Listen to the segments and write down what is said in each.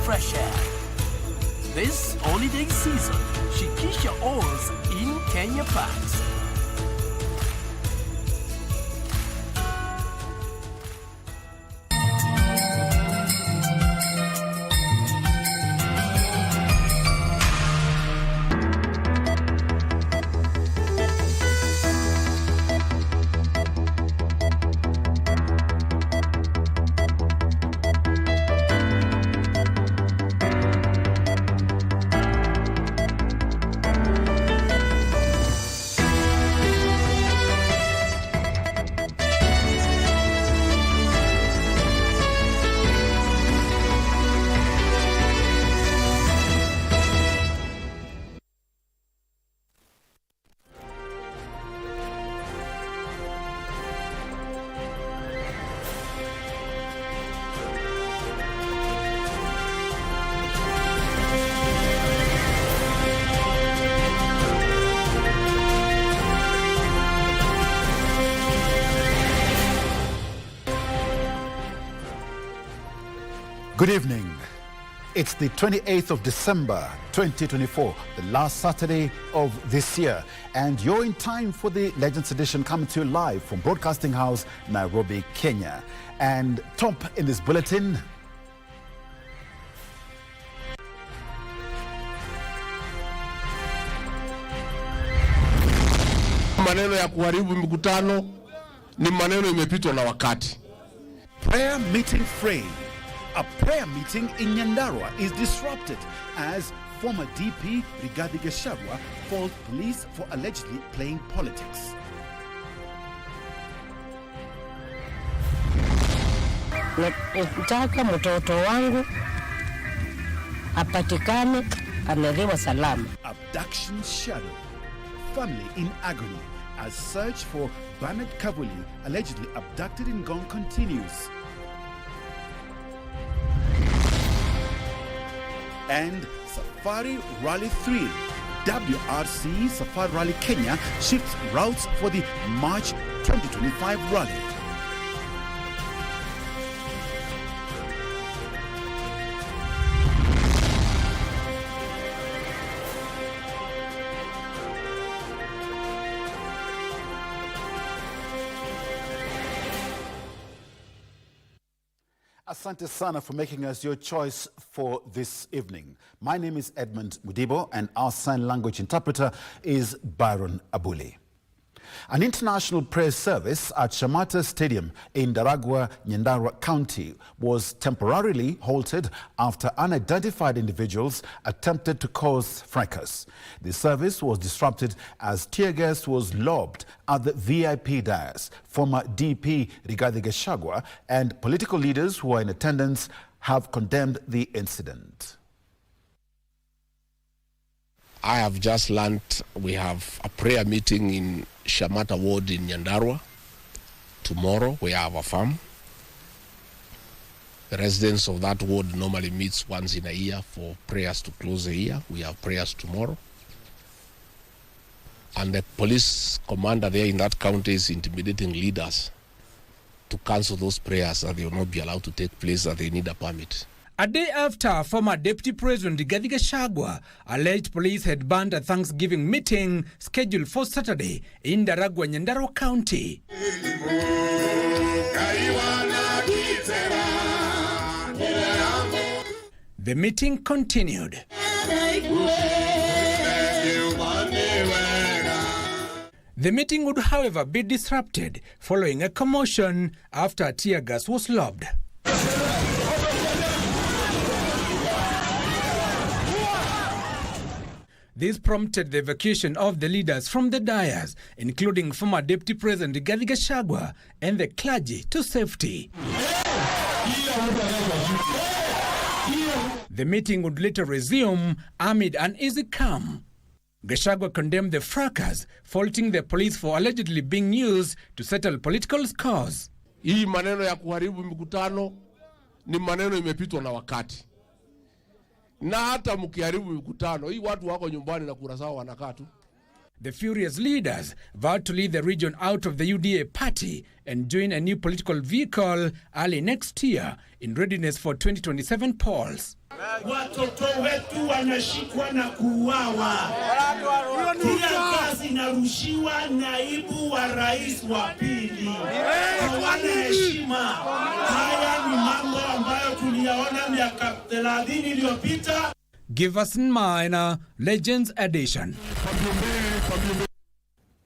fresh air. This holiday season, shikisha oils in Kenya packs. Good evening. It's the 28th of December 2024, the last Saturday of this year, and you're in time for the Legends Edition, coming to you live from Broadcasting House, Nairobi, Kenya. And top in this bulletin, maneno ya kuharibu mikutano ni maneno imepitwa na wakati. Prayer meeting frame. A prayer meeting in Nyandarua is disrupted as former DP Rigathi Gachagua faults police for allegedly playing politics. Nataka mtoto wangu apatikane amelewa salama. Abduction shadow. Family in agony as search for Bernard Kavuli, allegedly abducted in Ngong, continues. And Safari Rally 3, WRC Safari Rally Kenya shifts routes for the March 2025 rally. Asante sana for making us your choice for this evening. My name is Edmund Mudibo, and our sign language interpreter is Byron Abuli. An international prayer service at Shamata Stadium in Daragwa, Nyandarua County was temporarily halted after unidentified individuals attempted to cause fracas. The service was disrupted as tear gas was lobbed at the VIP dais. Former DP Rigathi Gachagua and political leaders who are in attendance have condemned the incident. I have just learned we have a prayer meeting in Shamata Ward in Nyandarua. Tomorrow we have a farm. The residents of that ward normally meets once in a year for prayers to close the year. We have prayers tomorrow. And the police commander there in that county is intimidating leaders to cancel those prayers, that they will not be allowed to take place, that they need a permit. A day after former Deputy President Rigathi Gachagua alleged police had banned a Thanksgiving meeting scheduled for Saturday in Daragwa, Nyandarua County. The meeting continued. The meeting would, however, be disrupted following a commotion after tear gas was lobbed. This prompted the evacuation of the leaders from the dais, including former Deputy President Rigathi Gachagua and the clergy, to safety. The meeting would later resume amid an easy calm. Gachagua condemned the fracas, faulting the police for allegedly being used to settle political scores. Hii maneno ya kuharibu mikutano ni maneno imepitwa na wakati. Na hata mkiharibu mikutano, hii watu wako nyumbani na kura zao wanakaa tu. The furious leaders vowed to lead the region out of the UDA party and join a new political vehicle early next year in readiness for 2027 polls. Watoto wetu wanashikwa na kuuawa. Pia kazi inarushiwa naibu wa rais wa pili. Hawana heshima. Haya ni mambo ambayo tuliyaona miaka 30 iliyopita. Give us Minor Legends Edition.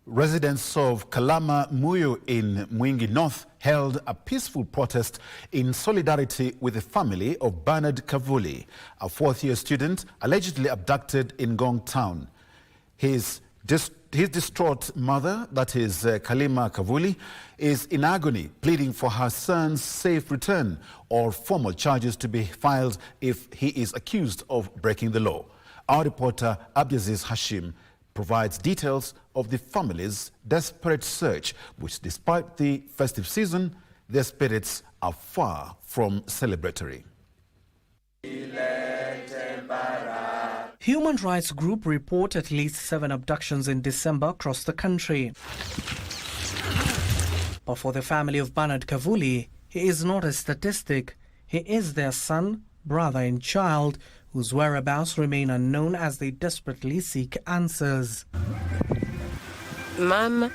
Residents of Kalama Muyo in Mwingi North held a peaceful protest in solidarity with the family of Bernard Kavuli, a fourth-year student allegedly abducted in Ngong town. His distraught mother, that is Kalima Kavuli, is in agony, pleading for her son's safe return or formal charges to be filed if he is accused of breaking the law. Our reporter Abduction Hashim provides details of the family's desperate search, which despite the festive season, their spirits are far from celebratory. Human rights group report at least 7 abductions in December across the country. But for the family of Bernard Kavuli, he is not a statistic. He is their son, brother and child, whose whereabouts remain unknown as they desperately seek answers. Mama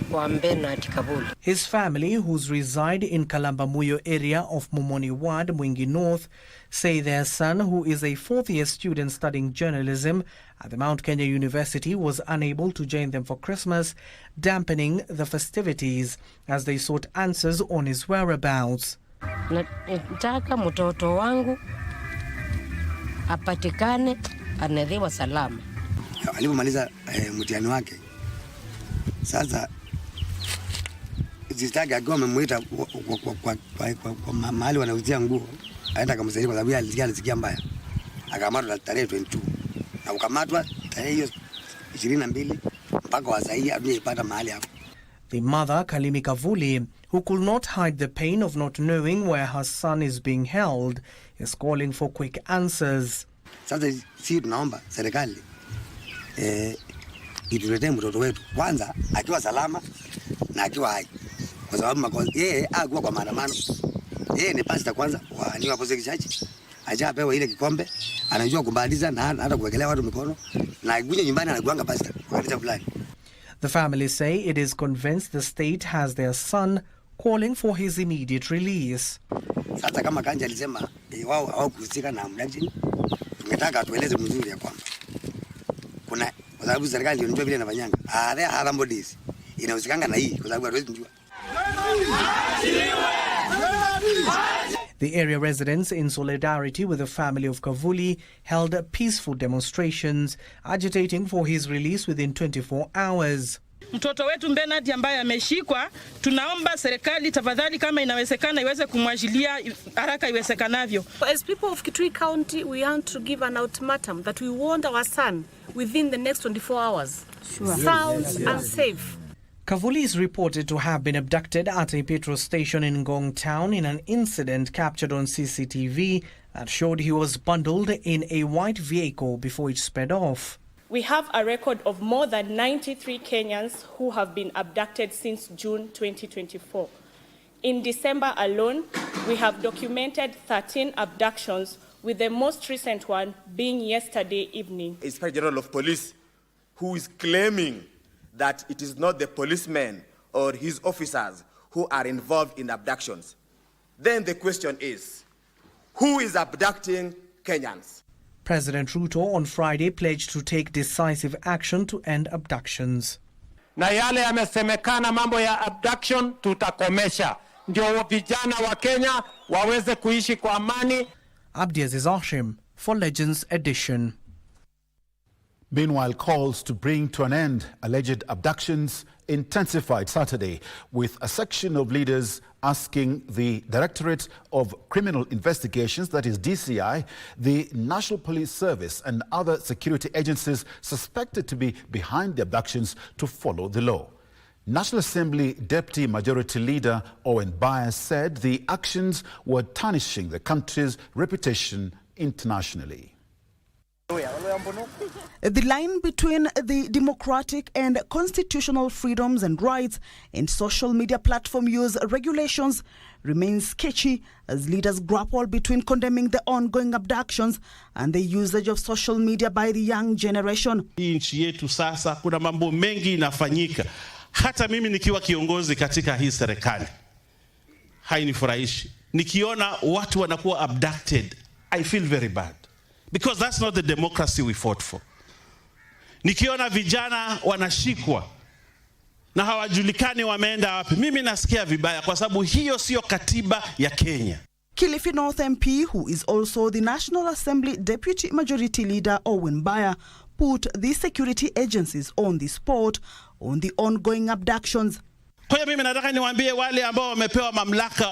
wa Bernard Kavuli. His family, who reside in Kalambamuyo area of Momoni Ward, Mwingi North, say their son, who is a fourth-year student studying journalism at the Mount Kenya University, was unable to join them for Christmas, dampening the festivities as they sought answers on his whereabouts. Nataka mtoto wangu apatikane, anadhiwa salama. Alipomaliza mtihani wake, sasa zitaka akiwa amemwita kwa mahali wanauzia nguo, aenda akamsaidia kwa sababu alisikia mbaya. Akamatwa tarehe 22 na ukamatwa tarehe hiyo 22 mpaka wasai ameipata mahali hapo. The mother, Kalimi Kavuli, who could not hide the pain of not knowing where her son is being held, is calling for quick answers. Sasa si tunaomba serikali ituletee mtoto wetu kwanza akiwa salama na akiwa hai, kwa sababu yeye hakuwa kwa maandamano. Yeye ni pastor kwanza wa New Apostolic Church, ajapewa ile kikombe, anajua kubadilisha na hata kuwekelea watu mikono, na akuja nyumbani anakuanga pastor kwa kanisa fulani. The family say it is convinced the state has their son, calling for his immediate release. Sasa kama Kanja alisema wao hawakuhusika na abduction, tungetaka atueleze mzuri ya kwamba kuna, kwa sababu serikali ndio inajua vile inafanyanga. There are other bodies inahusikanga na hii, kwa sababu hatuwezi kujua. The area residents, in solidarity with the family of Kavuli, held peaceful demonstrations, agitating for his release within 24 hours. Mtoto wetu Bernard ambaye ameshikwa, tunaomba serikali tafadhali kama inawezekana iweze kumwajilia haraka iwezekanavyo. As people of Kitui County, we want to give an ultimatum that we want our son within the next 24 hours. Sure. Sound and safe. Kavuli is reported to have been abducted at a petrol station in Ngong town in an incident captured on CCTV that showed he was bundled in a white vehicle before it sped off. We have a record of more than 93 Kenyans who have been abducted since June 2024. In December alone, we have documented 13 abductions, with the most recent one being yesterday evening. Inspector General of Police, who is claiming that it is not the policemen or his officers who are involved in abductions. Then the question is, who is abducting Kenyans? President Ruto on Friday pledged to take decisive action to end abductions. Na yale yamesemekana mambo ya abduction tutakomesha, ndio vijana wa Kenya waweze kuishi kwa amani. Abdiaziz Hashim for Legends Edition. Meanwhile, calls to bring to an end alleged abductions intensified Saturday, with a section of leaders asking the Directorate of Criminal Investigations, that is DCI, the National Police Service and other security agencies suspected to be behind the abductions to follow the law. National Assembly Deputy Majority Leader Owen Byers said the actions were tarnishing the country's reputation internationally. The line between the democratic and constitutional freedoms and rights and social media platform use regulations remains sketchy as leaders grapple between condemning the ongoing abductions and the usage of social media by the young generation. Hii nchi yetu sasa kuna mambo mengi inafanyika. Hata mimi nikiwa kiongozi katika hii serikali hainifurahishi. Nikiona watu wanakuwa abducted, I feel very bad. Because that's not the democracy we fought for. Nikiona vijana wanashikwa na hawajulikani wameenda wapi, mimi nasikia vibaya kwa sababu hiyo sio katiba ya Kenya. Kilifi North MP, who is also the National Assembly Deputy Majority Leader Owen Baya, put the security agencies on the spot on the ongoing abductions. Kwa hiyo mimi nataka niwaambie wale ambao wamepewa mamlaka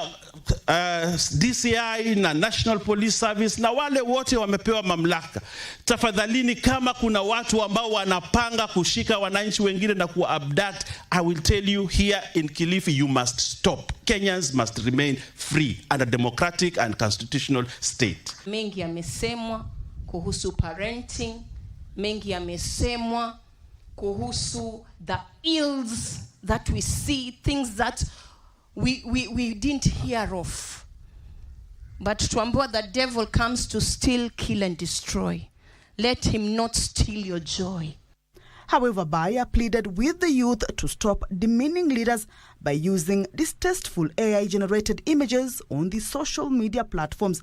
DCI na National Police Service na wale wote wamepewa mamlaka, tafadhalini kama kuna watu ambao wanapanga kushika wananchi wengine na kuabduct, I will tell you here in Kilifi, you must stop. Kenyans must remain free and a democratic and constitutional state. Mengi yamesemwa kuhusu parenting, mengi yamesemwa kuhusu the ills that we see, things that we didn't hear of. But tuambiwa the devil comes to steal, kill and destroy. Let him not steal your joy. However, Baya pleaded with the youth to stop demeaning leaders by using distasteful AI-generated images on the social media platforms.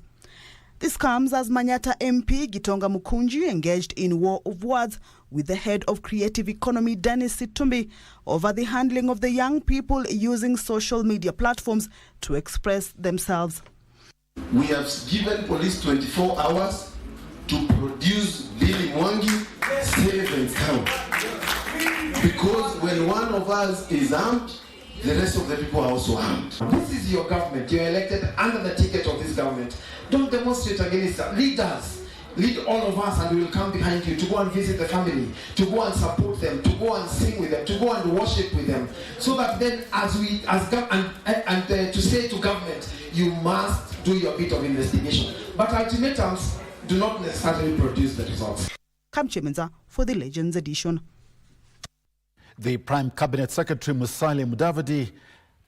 This comes as Manyata MP Gitonga Mukunji engaged in war of words with the head of creative economy Dennis Situmbi over the handling of the young people using social media platforms to express themselves. We have given police 24 hours to produce Billy Mwangi, save and count. Because when one of us is armed, the rest of the people are also armed. This is your government. You're elected under the ticket of this government. Don't demonstrate against us. Lead us. Lead all of us and we will come behind you to go and visit the family, to go and support them, to go and sing with them, to go and worship with them. So that then to say to government, you must do your bit of investigation. But ultimatums do not necessarily produce the results. Kamche Menza for the Legends edition. The Prime Cabinet Secretary Musalia Mudavadi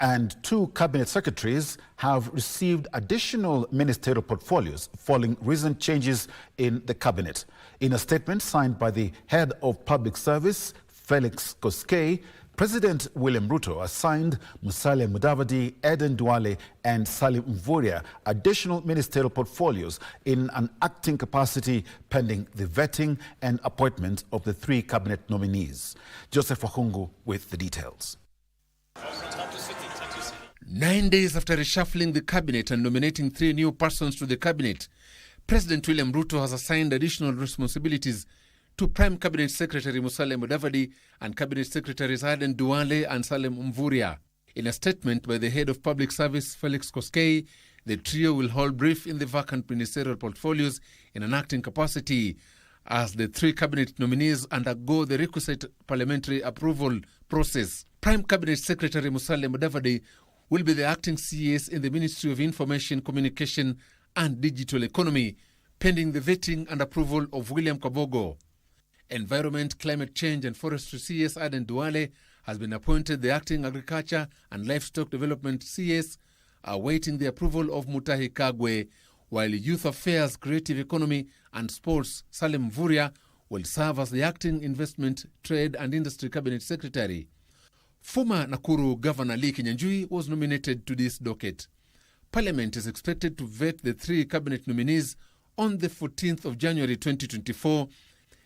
and 2 cabinet secretaries have received additional ministerial portfolios following recent changes in the cabinet. In a statement signed by the head of public service, Felix Koskei, President William Ruto assigned Musalia Mudavadi, Eden Duale and Salim Mvurya additional ministerial portfolios in an acting capacity pending the vetting and appointment of the 3 cabinet nominees. Joseph Wahungu with the details. 9 days after reshuffling the cabinet and nominating 3 new persons to the cabinet, President William Ruto has assigned additional responsibilities to Prime Cabinet Secretary Musalia Mudavadi and Cabinet Secretaries Aden Duale and Salim Mvurya. In a statement by the head of public service, Felix Koskei, the trio will hold brief in the vacant ministerial portfolios in an acting capacity as the 3 cabinet nominees undergo the requisite parliamentary approval process. Prime Cabinet Secretary Musalia Mudavadi will be the acting CS in the Ministry of Information, Communication and Digital Economy, pending the vetting and approval of William Kabogo. Environment, Climate Change and Forestry CS Aden Duale has been appointed the acting Agriculture and Livestock Development CS, awaiting the approval of Mutahi Kagwe, while Youth Affairs, Creative Economy and Sports Salim Mvurya will serve as the acting Investment, Trade and Industry Cabinet Secretary. Former Nakuru Governor Lee Kinyanjui was nominated to this docket. Parliament is expected to vet the 3 cabinet nominees on the 14th of January 2024,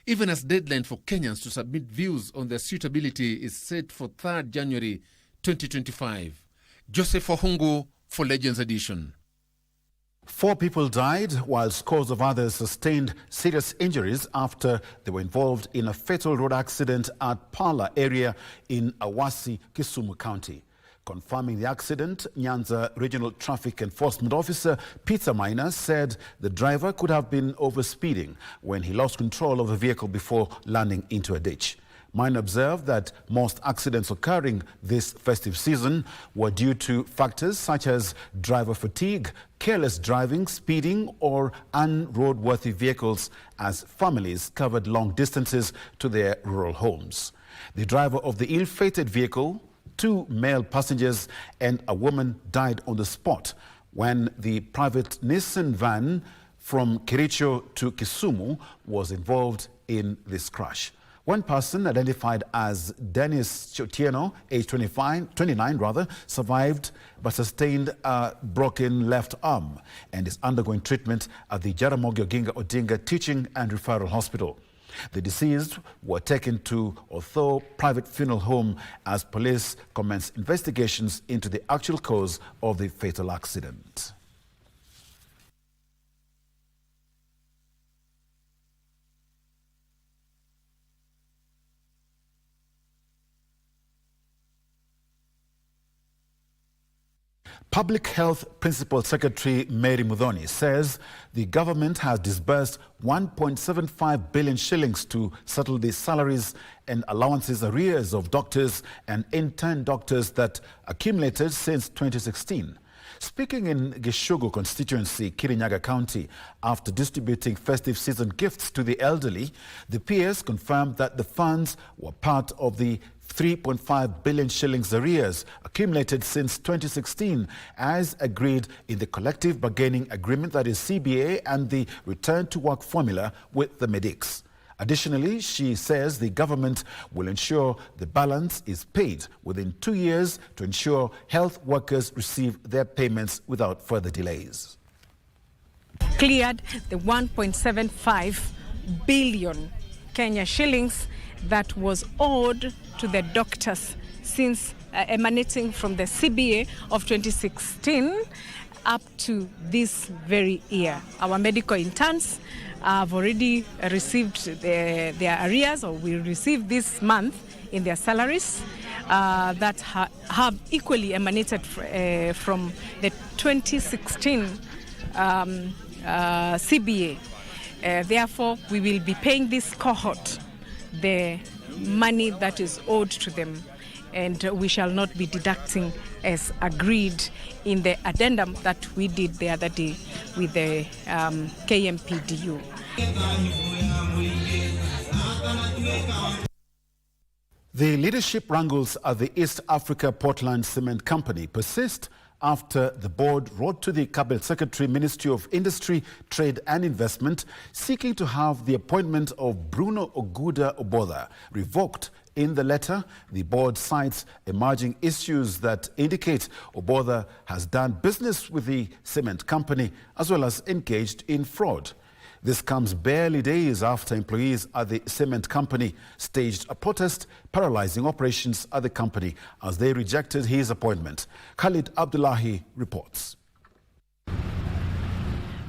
even as deadline for Kenyans to submit views on their suitability is set for 3rd January 2025. Joseph Wahungu for Legends Edition. 4 people died while scores of others sustained serious injuries after they were involved in a fatal road accident at Pala area in Awasi, Kisumu County. Confirming the accident, Nyanza Regional Traffic Enforcement Officer Peter Maina said the driver could have been overspeeding when he lost control of the vehicle before landing into a ditch. Mine observed that most accidents occurring this festive season were due to factors such as driver fatigue, careless driving, speeding, or unroadworthy vehicles as families covered long distances to their rural homes. The driver of the ill-fated vehicle, 2 male passengers, and a woman died on the spot when the private Nissan van from Kericho to Kisumu was involved in this crash. One person, identified as Dennis Chotieno, age 29, survived but sustained a broken left arm and is undergoing treatment at the Jaramogi Oginga Odinga Teaching and Referral Hospital. The deceased were taken to Otho private funeral home as police commenced investigations into the actual cause of the fatal accident. Public Health Principal Secretary Mary Muthoni says the government has disbursed 1.75 billion shillings to settle the salaries and allowances arrears of doctors and intern doctors that accumulated since 2016. Speaking in Gishugu constituency, Kirinyaga County, after distributing festive season gifts to the elderly, the PS confirmed that the funds were part of the 3.5 billion shillings arrears accumulated since 2016, as agreed in the collective bargaining agreement, that is CBA, and the return to work formula with the medics. Additionally, she says the government will ensure the balance is paid within 2 years to ensure health workers receive their payments without further delays. Cleared the 1.75 billion Kenya shillings that was owed to the doctors since emanating from the CBA of 2016 up to this very year. Our medical interns have already received their arrears, or will receive this month in their salaries that have equally emanated from the 2016 CBA. Therefore, we will be paying this cohort the money that is owed to them, and we shall not be deducting as agreed in the addendum that we did the other day with the KMPDU. The leadership wrangles at the East Africa Portland Cement Company persist after the board wrote to the Cabinet Secretary, Ministry of Industry, Trade and Investment, seeking to have the appointment of Bruno Oguda Obotha revoked. In the letter, the board cites emerging issues that indicate Obotha has done business with the cement company as well as engaged in fraud. This comes barely days after employees at the cement company staged a protest, paralyzing operations at the company as they rejected his appointment. Khalid Abdullahi reports.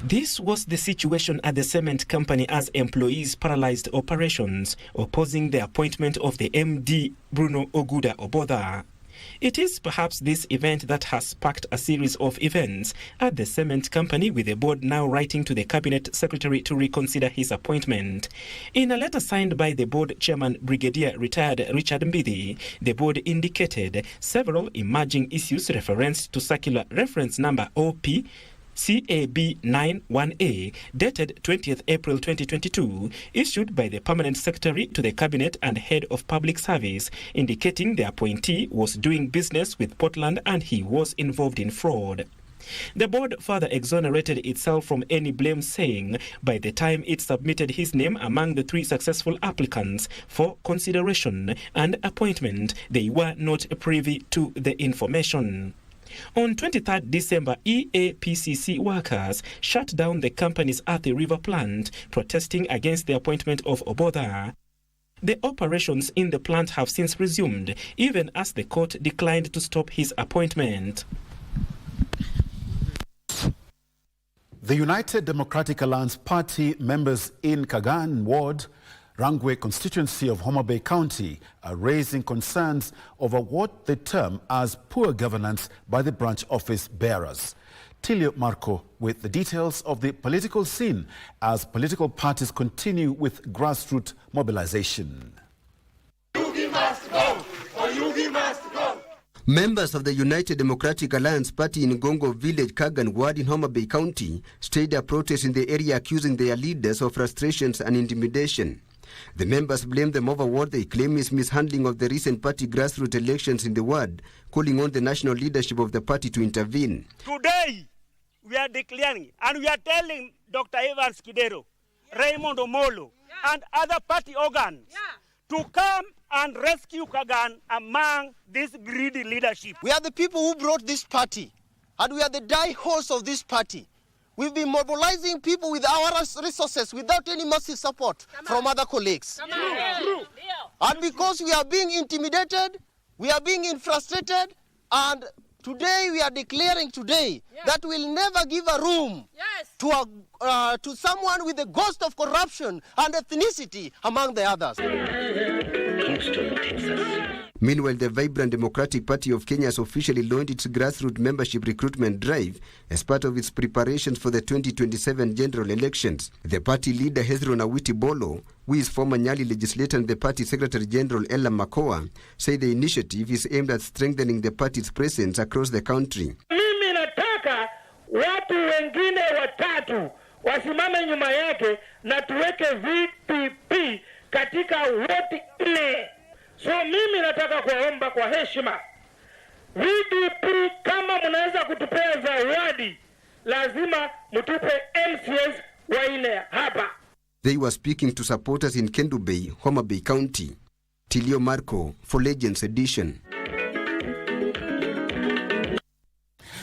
This was the situation at the cement company as employees paralyzed operations, opposing the appointment of the MD Bruno Oguda Obotha. It is perhaps this event that has sparked a series of events at the cement company, with the board now writing to the Cabinet Secretary to reconsider his appointment. In a letter signed by the board chairman, Brigadier Retired Richard Mbidi, the board indicated several emerging issues referenced to circular reference number OP CAB 91A, dated 20th April 2022, issued by the Permanent Secretary to the Cabinet and Head of Public Service, indicating the appointee was doing business with Portland and he was involved in fraud. The board further exonerated itself from any blame, saying by the time it submitted his name among the 3 successful applicants for consideration and appointment, they were not privy to the information. On 23rd December, EAPCC workers shut down the company's Athi River plant, protesting against the appointment of Obotha. The operations in the plant have since resumed, even as the court declined to stop his appointment. The United Democratic Alliance Party members in Kagan Ward, Rangwe constituency of Homa Bay County, are raising concerns over what they term as poor governance by the branch office bearers. Tilio Marco with the details of the political scene as political parties continue with grassroots mobilization. Members of the United Democratic Alliance Party in Gongo Village, Kagan Ward in Homa Bay County staged a protest in the area accusing their leaders of frustrations and intimidation. The members blame them over what they claim is mishandling of the recent party grassroots elections in the ward, calling on the national leadership of the party to intervene. Today, we are declaring and we are telling Dr. Evans Kidero, Raymond Omolo, and other party organs to come and rescue Kagan among this greedy leadership. We are the people who brought this party, and we are the die-horse of this party. We've been mobilizing people with our resources without any massive support from other colleagues. And because we are being intimidated, we are being frustrated, and today we are declaring that we'll never give a room to someone with the ghost of corruption and ethnicity among the others. Meanwhile, the vibrant Democratic Party of Kenya has officially launched its grassroots membership recruitment drive as part of its preparations for the 2027 general elections. The party leader Hezron Awiti Bolo, who is former Nyali legislator and the party Secretary General Ella Makoa, say the initiative is aimed at strengthening the party's presence across the country. Mimi nataka watu wengine watatu wasimame nyuma yake na tuweke VPP katika woti ile. So mimi nataka kuwaomba kwa heshima, VDP kama mnaweza kutupea zawadi, lazima mtupe MCS waine hapa. They were speaking to supporters in Kendu Bay, Homa Bay County. Tilio Marco for Legends Edition.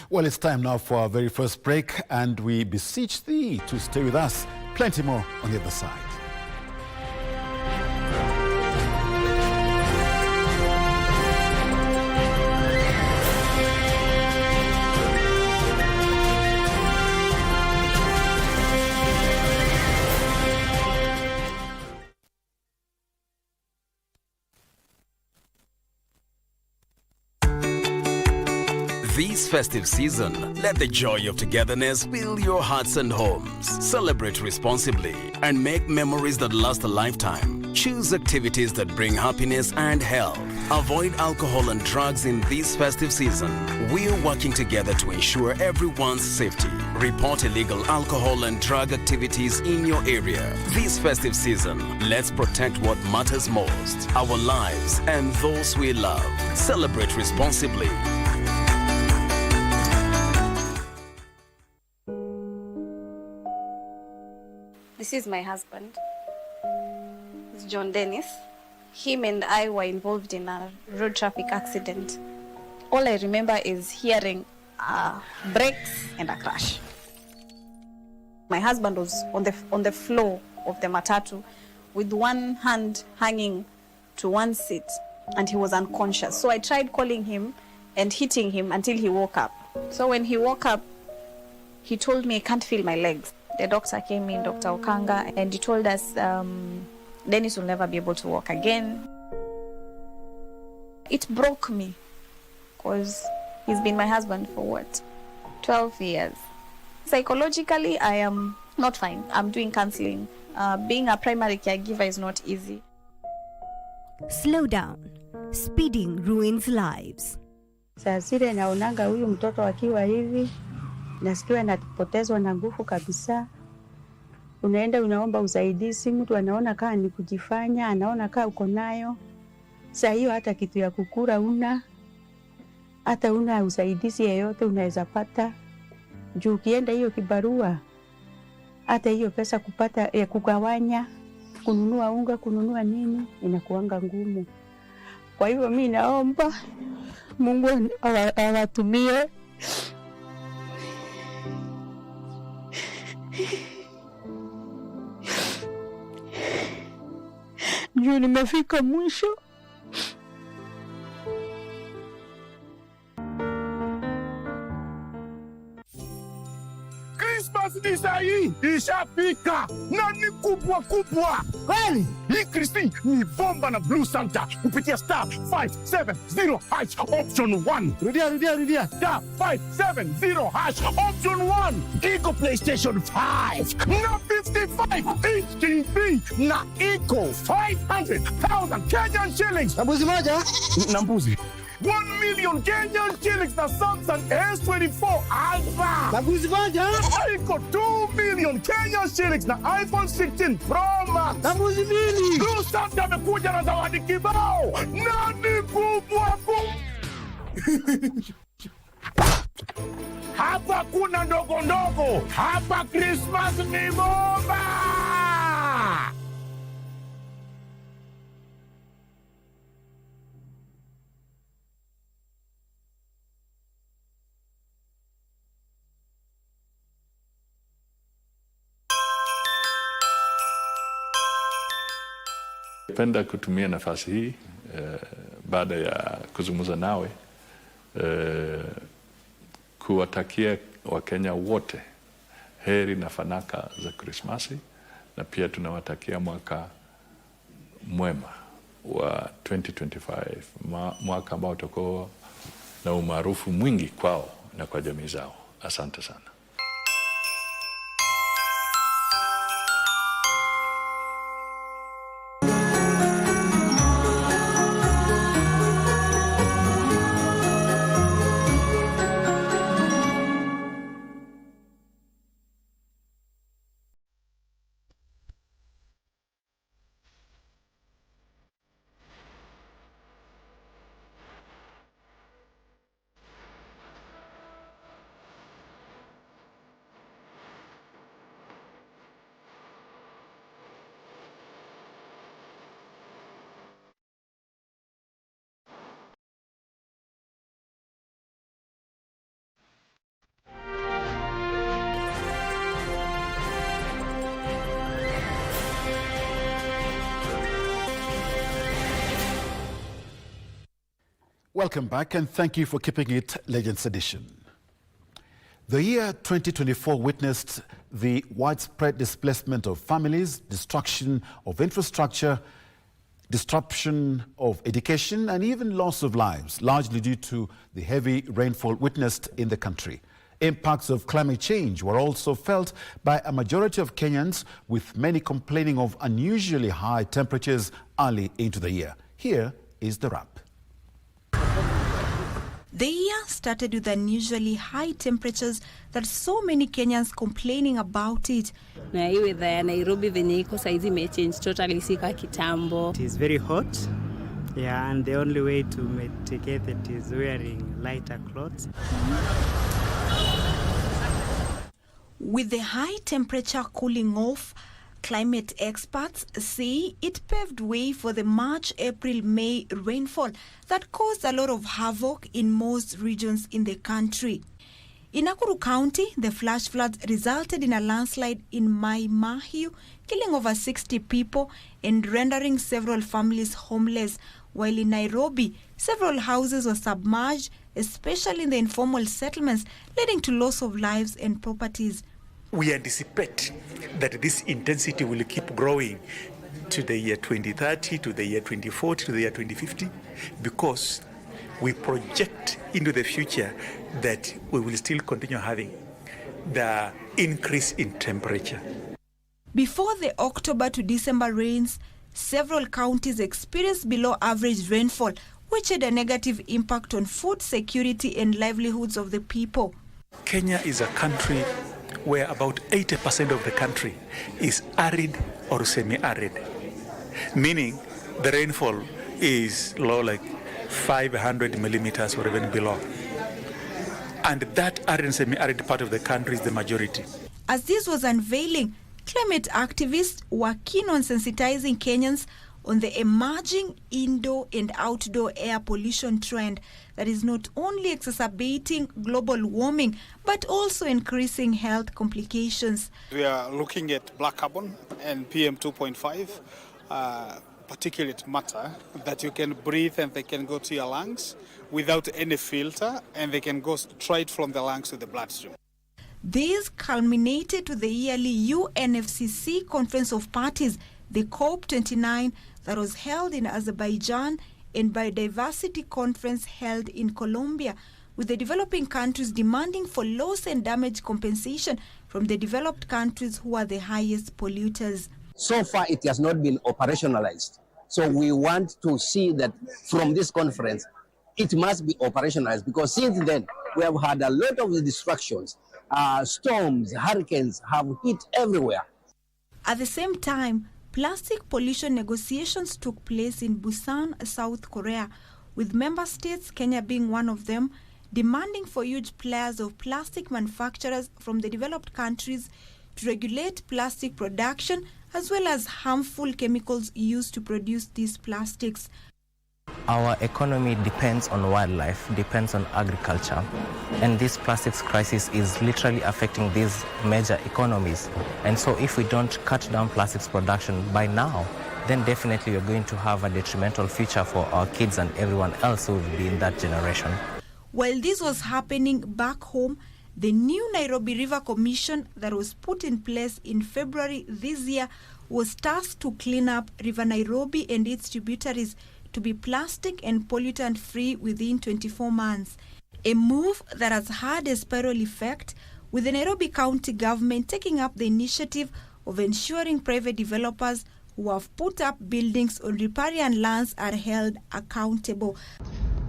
Well, it's time now for our very first break, and we beseech thee to stay with us. Plenty more on the other side. This festive season, let the joy of togetherness fill your hearts and homes. Celebrate responsibly and make memories that last a lifetime. Choose activities that bring happiness and health. Avoid alcohol and drugs in this festive season. We're working together to ensure everyone's safety. Report illegal alcohol and drug activities in your area. This festive season, let's protect what matters most, our lives and those we love. Celebrate responsibly. This is my husband. It's John Dennis. Him and I were involved in a road traffic accident. All I remember is hearing brakes and a crash. My husband was on the floor of the matatu with one hand hanging to one seat, and he was unconscious. So I tried calling him and hitting him until he woke up. So when he woke up, he told me, I can't feel my legs. The doctor came in, Dr. Okanga, and he told us Dennis will never be able to walk again. It broke me because he's been my husband for 12 years. Psychologically, I am not fine. I'm doing counseling. Being a primary caregiver is not easy. Slow down. Speeding ruins lives. Saa zile naonanga huyu mtoto akiwa hivi, nasikia anapotezwa na nguvu kabisa. Unaenda unaomba usaidizi, mtu anaona kaa ni kujifanya, anaona kaa uko nayo. Saa hiyo hata kitu ya kukula hata una usaidizi yeyote unaweza pata. Juu ukienda hiyo kibarua, hata hiyo pesa kupata ya kugawanya, kununua unga, kununua nini, inakuanga ngumu. Kwa hivyo mimi naomba Mungu awatumie juu nimefika mwisho. Christmas ni sahi ishafika na ni kubwa. Kweli? Hii Christine ni bomba na Blue Santa kupitia star 570 hash option 1. Rudia. Star 570 hash option 1. Iko PlayStation 5 na 55 inch TV na iko 500,000 Kenyan shillings. Na mbuzi moja? Na mbuzi. 1 million Kenyan shillings na Samsung S24 Ultra. Nakuzivanja? Iko 2 million Kenyan shillings na iPhone 16 Pro Max. Nakuzibili. Blue Santa amekuja na zawadi kibao. Nani kubwa Hapa kuna ndogo ndogo. Hapa Christmas ni bomba. Napenda kutumia nafasi hii baada ya kuzungumza nawe kuwatakia Wakenya wote heri na fanaka za Krismasi, na pia tunawatakia mwaka mwema wa 2025, mwaka ambao utakuwa na umaarufu mwingi kwao na kwa jamii zao. Asante sana. Welcome back, and thank you for keeping it Legends Edition. The year 2024 witnessed the widespread displacement of families, destruction of infrastructure, disruption of education, and even loss of lives, largely due to the heavy rainfall witnessed in the country. Impacts of climate change were also felt by a majority of Kenyans, with many complaining of unusually high temperatures early into the year. Here is the wrap. The year started with unusually high temperatures that so many Kenyans complaining about it. Na hii weather ya Nairobi venye iko saizi imechange totally, sika kitambo. It is very hot. Yeah, and the only way to mitigate it is wearing lighter clothes. With the high temperature cooling off, climate experts say it paved way for the March, April, May rainfall that caused a lot of havoc in most regions in the country. In Nakuru County, the flash floods resulted in a landslide in Mai Mahiu, killing over 60 people and rendering several families homeless, while in Nairobi, several houses were submerged, especially in the informal settlements, leading to loss of lives and properties. We anticipate that this intensity will keep growing to the year 2030, to the year 2040, to the year 2050, because we project into the future that we will still continue having the increase in temperature. Before the October to December rains, several counties experienced below average rainfall, which had a negative impact on food security and livelihoods of the people. Kenya is a country where about 80% of the country is arid or semi-arid, meaning the rainfall is low, like 500 millimeters or even below. And that arid and semi-arid part of the country is the majority. As this was unveiling, climate activists were keen on sensitizing Kenyans on the emerging indoor and outdoor air pollution trend that is not only exacerbating global warming but also increasing health complications. We are looking at black carbon and PM 2.5, particulate matter that you can breathe and they can go to your lungs without any filter, and they can go straight from the lungs to the bloodstream. This culminated to the yearly UNFCCC Conference of Parties, the COP29, that was held in Azerbaijan, and Biodiversity Conference held in Colombia, with the developing countries demanding for loss and damage compensation from the developed countries who are the highest polluters. So far, it has not been operationalized. So we want to see that from this conference, it must be operationalized, because since then we have had a lot of the distractions. Storms, hurricanes have hit everywhere. At the same time, plastic pollution negotiations took place in Busan, South Korea, with member states, Kenya being one of them, demanding for huge players of plastic manufacturers from the developed countries to regulate plastic production as well as harmful chemicals used to produce these plastics. Our economy depends on wildlife, depends on agriculture, and this plastics crisis is literally affecting these major economies. And so if we don't cut down plastics production by now, then definitely we're going to have a detrimental future for our kids and everyone else who will be in that generation. While this was happening back home, the new Nairobi River Commission that was put in place in February this year was tasked to clean up River Nairobi and its tributaries to be plastic and pollutant free within 24 months. A move that has had a spiral effect, with the Nairobi County government taking up the initiative of ensuring private developers who have put up buildings on riparian lands are held accountable.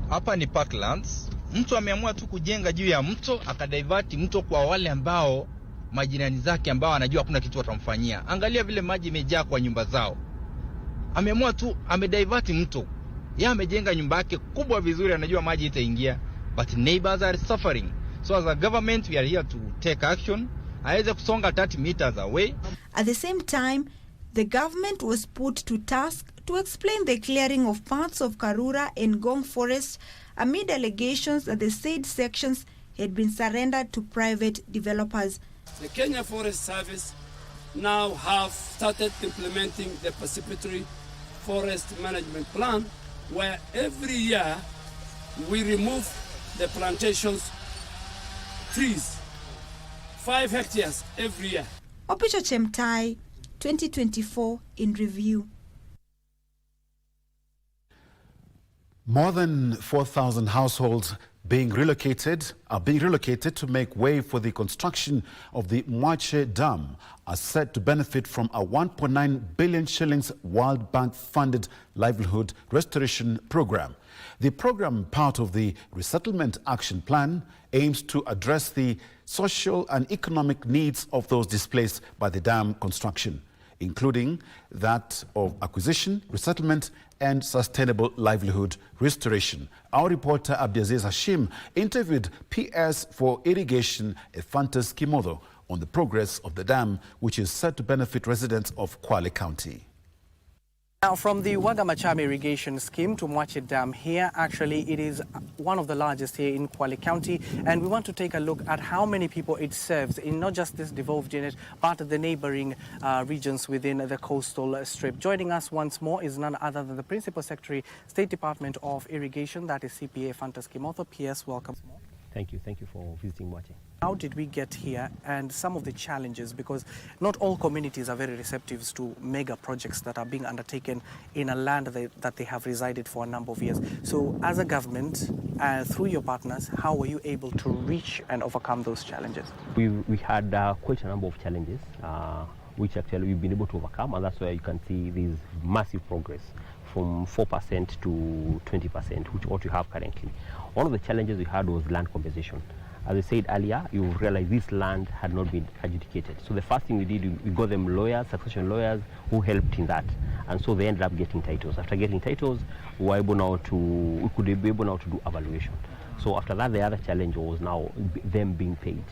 Hapa ni parklands. Mtu ameamua tu kujenga juu ya mto, akadivert mto kwa wale ambao majirani zake ambao anajua hakuna kitu watamfanyia. Angalia vile maji imejaa kwa nyumba zao. Ameamua tu amedivert mto. Yeye amejenga nyumba yake kubwa vizuri, anajua maji itaingia, but neighbors are suffering. So as a government we are here to take action. Aweze kusonga 30 meters away. At the same time, the government was put to task to explain the clearing of parts of Karura and Gong Forest amid allegations that the said sections had been surrendered to private developers. The Kenya Forest Service now have started implementing the participatory forest management plan, where every year we remove the plantations trees, 5 hectares every year. Opicho Chemtai, 2024 in review. More than 4,000 households are being relocated to make way for the construction of the Mwache Dam, are set to benefit from a 1.9 billion shillings World Bank funded livelihood restoration program. The program, part of the Resettlement Action Plan, aims to address the social and economic needs of those displaced by the dam construction, including that of acquisition, resettlement, and sustainable livelihood restoration. Our reporter Abdiaziz Hashim interviewed PS for Irrigation Ephantus Kimodo on the progress of the dam, which is set to benefit residents of Kwale County. Now, from the Wagamachame irrigation scheme to Mwache Dam here, actually it is one of the largest here in Kwale County, and we want to take a look at how many people it serves in not just this devolved unit, but the neighboring regions within the coastal strip. Joining us once more is none other than the Principal Secretary, State Department of Irrigation, that is CPA Ephantus Kimodo. PS, welcome. Thank you for visiting Mwache. How did we get here, and some of the challenges, because not all communities are very receptive to mega projects that are being undertaken in a land that they have resided for a number of years. So as a government, through your partners, how were you able to reach and overcome those challenges? We had quite a number of challenges, which actually we've been able to overcome, and that's why you can see this massive progress from 4% to 20%, which what we have currently. One of the challenges we had was land compensation. As I said earlier, you realize this land had not been adjudicated. So the first thing we did, we got them lawyers, succession lawyers, who helped in that. And so they ended up getting titles. After getting titles, we could be able now to do evaluation. So after that, the other challenge was now them being paid.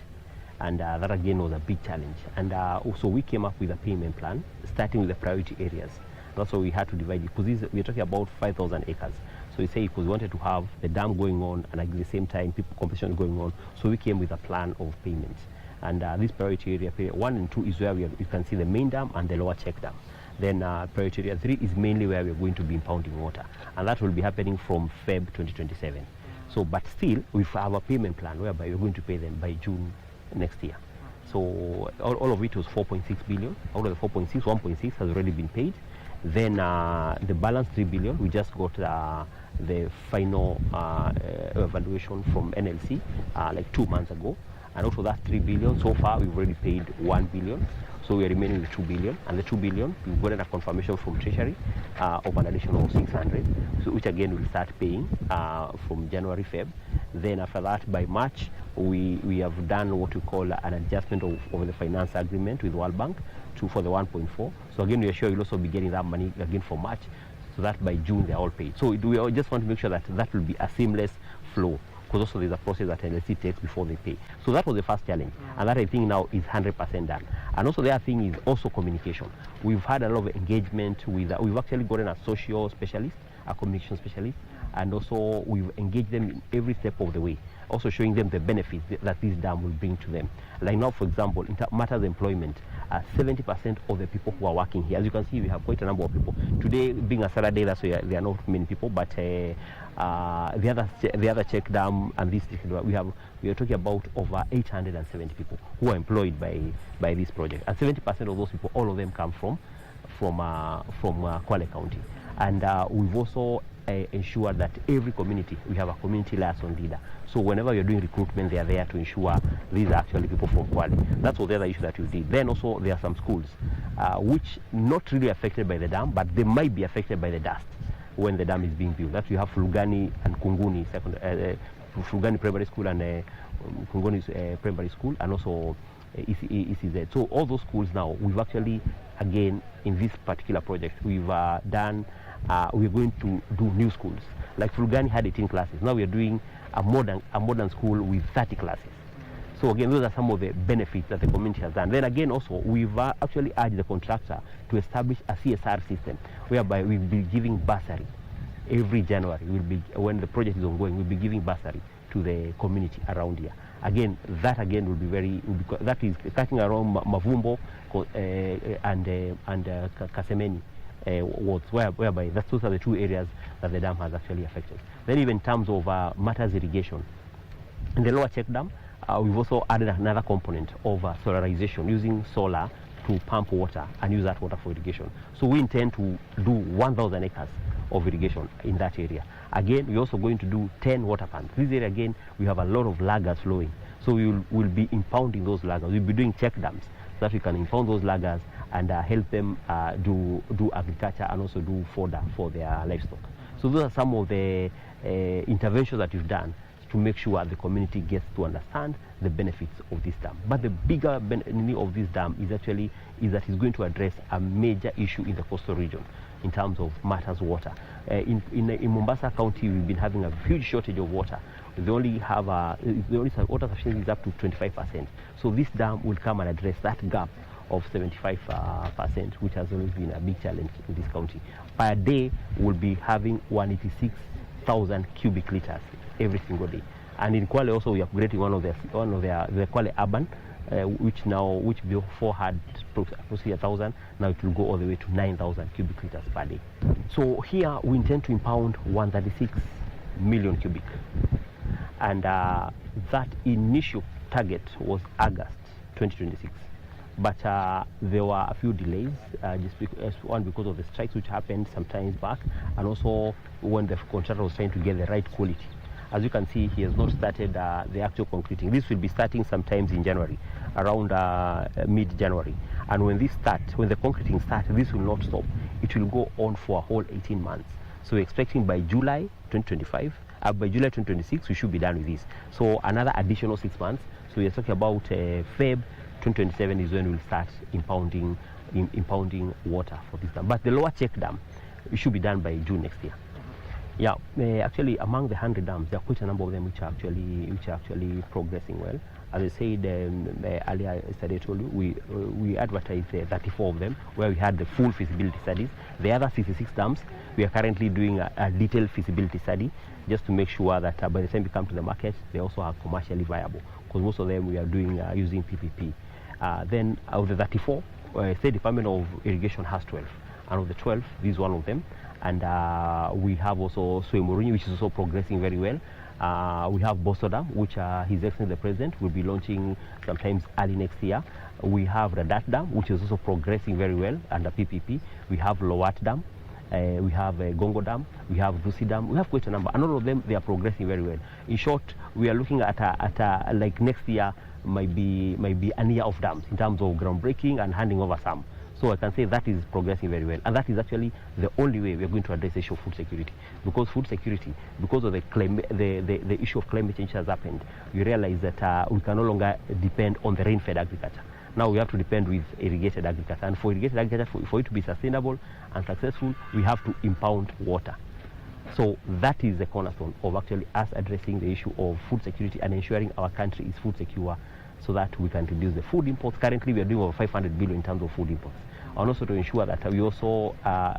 And that again was a big challenge. And also we came up with a payment plan, starting with the priority areas. That's why we had to divide it, because we're talking about 5,000 acres. So we say, because we wanted to have the dam going on and at the same time people competition going on, so we came with a plan of payments. And this priority area 1 and 2 is where you can see the main dam and the lower check dam. Then priority area 3 is mainly where we're going to be impounding water, and that will be happening from Feb 2027. So, but still, we have a payment plan whereby we're going to pay them by June next year. So all of it was 4.6 billion. Out of the 4.6, 1.6 has already been paid. Then the balance 3 billion, we just got the final evaluation from NLC like 2 months ago, And out of that 3 billion, so far we've already paid 1 billion. So we are remaining with 2 billion, and the 2 billion, we've gotten a confirmation from Treasury of an additional 600, so which again we'll start paying from January, Feb. Then after that, by March, we have done what we call an adjustment of the finance agreement with World Bank for the 1.4. So again, we are sure you'll also be getting that money again for March, so that by June they're all paid. So we just want to make sure that that will be a seamless flow, because also there's a process that LLC takes before they pay. So that was the first challenge, and that I think now is 100% done. And also the other thing is also communication. We've had a lot of engagement with, we've actually gotten a social specialist, a communication specialist, and also we've engaged them in every step of the way, also showing them the benefits that this dam will bring to them. Like now, for example, in matters of employment, 70% of the people who are working here, as you can see, we have quite a number of people. Today, being a Saturday, that's why there are not many people, but the other check dam and this, we are talking about over 870 people who are employed by this project, and 70% of those people, all of them come from Kwale County. And we've also ensured that every community, we have a community liaison leader. So whenever you're doing recruitment, they are there to ensure these are actually people from Kwale. That's what the other issue that we did. Then also there are some schools which not really affected by the dam, but they might be affected by the dust when the dam is being built. That we have Fulgani and Kunguni Fulgani Primary School and Kunguni Primary School, and also ECZ. So all those schools now, we've actually, again, in this particular project, we've done, we're going to do new schools. Like Fulgani had 18 classes. Now we're doing a modern school with 30 classes. So again, those are some of the benefits that the community has done. Then again, also, we've actually urged the contractor to establish a CSR system, whereby we'll be giving bursary every January. When the project is ongoing, we'll be giving bursary to the community around here. Again, that again will be that is cutting around Mavumbo and Kasemeni wards, whereby those are the two areas that the dam has actually affected. Then even in terms of matters irrigation, in the lower check dam, we've also added another component of solarization, using solar to pump water and use that water for irrigation. So we intend to do 1,000 acres of irrigation in that area. Again, we're also going to do 10 water pumps. This area, again, we have a lot of lagers flowing. So we'll be impounding those lagers. We'll be doing check dams so that we can impound those lagers and help them do agriculture and also do fodder for their livestock. So those are some of the interventions that we've done to make sure the community gets to understand the benefits of this dam. But the bigger benefit of this dam is actually that it's going to address a major issue in the coastal region in terms of matters water. In Mombasa County, we've been having a huge shortage of water. They only have water sufficiency is up to 25%. So this dam will come and address that gap of 75%, which has always been a big challenge in this county. Per day, we'll be having 186,000 cubic liters every single day. And in Kwale also, we are upgrading one of the Kwale Urban, which before had approximately 1,000, now it will go all the way to 9,000 cubic liters per day. So here we intend to impound 136 million cubic, and that initial target was August 2026. But there were a few delays, because of the strikes which happened some times back, and also when the contractor was trying to get the right quality. As you can see, he has not started the actual concreting. This will be starting sometimes in January, around mid-January. And when the concreting starts, this will not stop. It will go on for a whole 18 months. So we're expecting by July 2025, by July 2026, we should be done with this. So another additional 6 months. So we're talking about Feb 2027 is when we'll start impounding water for this dam. But the lower check dam, it should be done by June next year. Yeah, actually among the 100 dams, there are quite a number of them which are actually progressing well. As I said earlier, yesterday I told you, we advertised 34 of them where we had the full feasibility studies. The other 66 dams, we are currently doing a detailed feasibility study just to make sure that by the time we come to the market, they also are commercially viable, because most of them we are doing using PPP. Then out of the 34, State Department of Irrigation has 12. And of the 12, this is one of them. And we have also Swemuruni, which is also progressing very well. We have Boso Dam, which His Excellency the President will be launching sometimes early next year. We have Radat Dam, which is also progressing very well under PPP. We have Lowat Dam. We have Gongo Dam. We have Dusi Dam. We have quite a number. And all of them, they are progressing very well. In short, we are looking at like next year, might be an year of dams in terms of groundbreaking and handing over some. So I can say that is progressing very well, and that is actually the only way we are going to address the issue of food security. Because food security, because of the issue of climate change has happened, we realize that we can no longer depend on the rain-fed agriculture. Now we have to depend with irrigated agriculture, and for irrigated agriculture, for it to be sustainable and successful, we have to impound water. So that is the cornerstone of actually us addressing the issue of food security and ensuring our country is food secure, so that we can reduce the food imports. Currently, we are doing over 500 billion in terms of food imports. And also to ensure that we also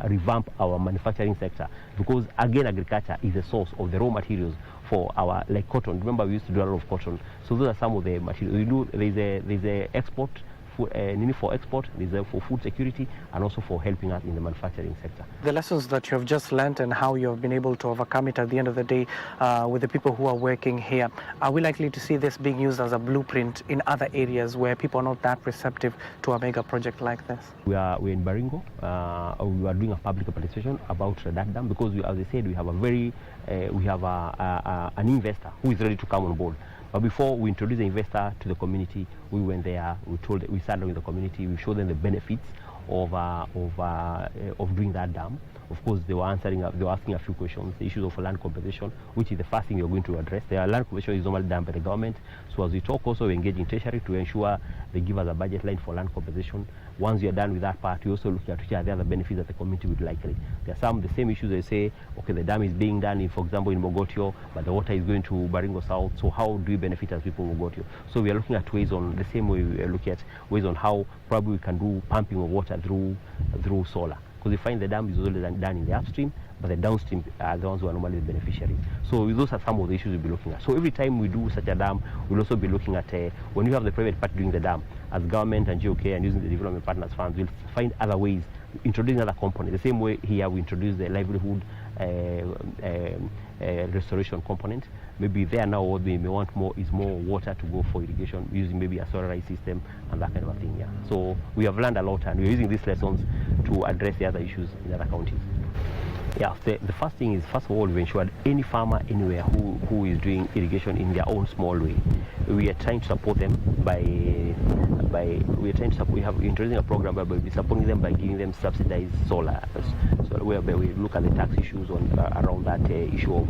revamp our manufacturing sector, because again, agriculture is a source of the raw materials for our, like cotton. Remember, we used to do a lot of cotton. So those are some of the materials we do. There's a export, need for export, there's for food security, and also for helping us in the manufacturing sector. The lessons that you have just learned and how you have been able to overcome it at the end of the day with the people who are working here, are we likely to see this being used as a blueprint in other areas where people are not that receptive to a mega project like this? We're in Baringo. We are doing a public participation about that dam, because as I said, we have an investor who is ready to come on board. But before we introduce the investor to the community, we went there, we sat down with the community, we showed them the benefits of doing that dam. Of course, they were asking a few questions, the issues of land compensation, which is the first thing we are going to address. The land compensation is normally done by the government. So as we talk, also we engage in Treasury to ensure they give us a budget line for land compensation. Once you are done with that part, we also look at which are the other benefits that the community would like. There are the same issues. They say, okay, the dam is being done, for example, in Mogotio, but the water is going to Baringo South. So how do we benefit as people in Mogotio? So we are looking at ways on the same way we are looking at ways on how probably we can do pumping of water through solar. Because we find the dam is already done in the upstream, but the downstream are the ones who are normally the beneficiaries. So those are some of the issues we'll be looking at. So every time we do such a dam, we'll also be looking at when you have the private party doing the dam, as government and GOK and using the development partners funds, we'll find other ways, introducing other components. The same way here we introduce the livelihood restoration component. Maybe there now what we may want more is more water to go for irrigation, using maybe a solarized system and that kind of a thing. Yeah. So we have learned a lot, and we're using these lessons to address the other issues in other counties. Yeah, the first thing is, first of all, we ensured any farmer anywhere who is doing irrigation in their own small way, we are trying to support them we have introducing a program where we're supporting them by giving them subsidized solar, so whereby we look at the tax issues around that issue of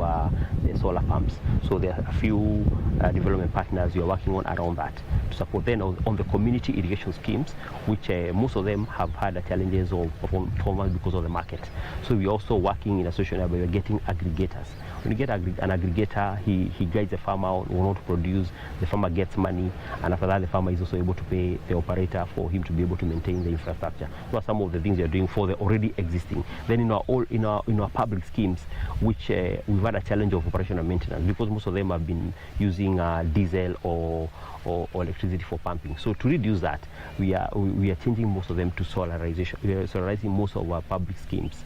the solar pumps. So there are a few development partners we are working on around that to support them on the community irrigation schemes, which most of them have had challenges of performance because of the market. So we also working in a situation where we're getting aggregators. When you get an aggregator, he guides the farmer on what to produce, the farmer gets money, and after that the farmer is also able to pay the operator for him to be able to maintain the infrastructure. Those are some of the things we are doing for the already existing. Then in our public schemes, which we've had a challenge of operation and maintenance, because most of them have been using diesel or electricity for pumping. So to reduce that, we are changing most of them to solarization. We are solarizing most of our public schemes.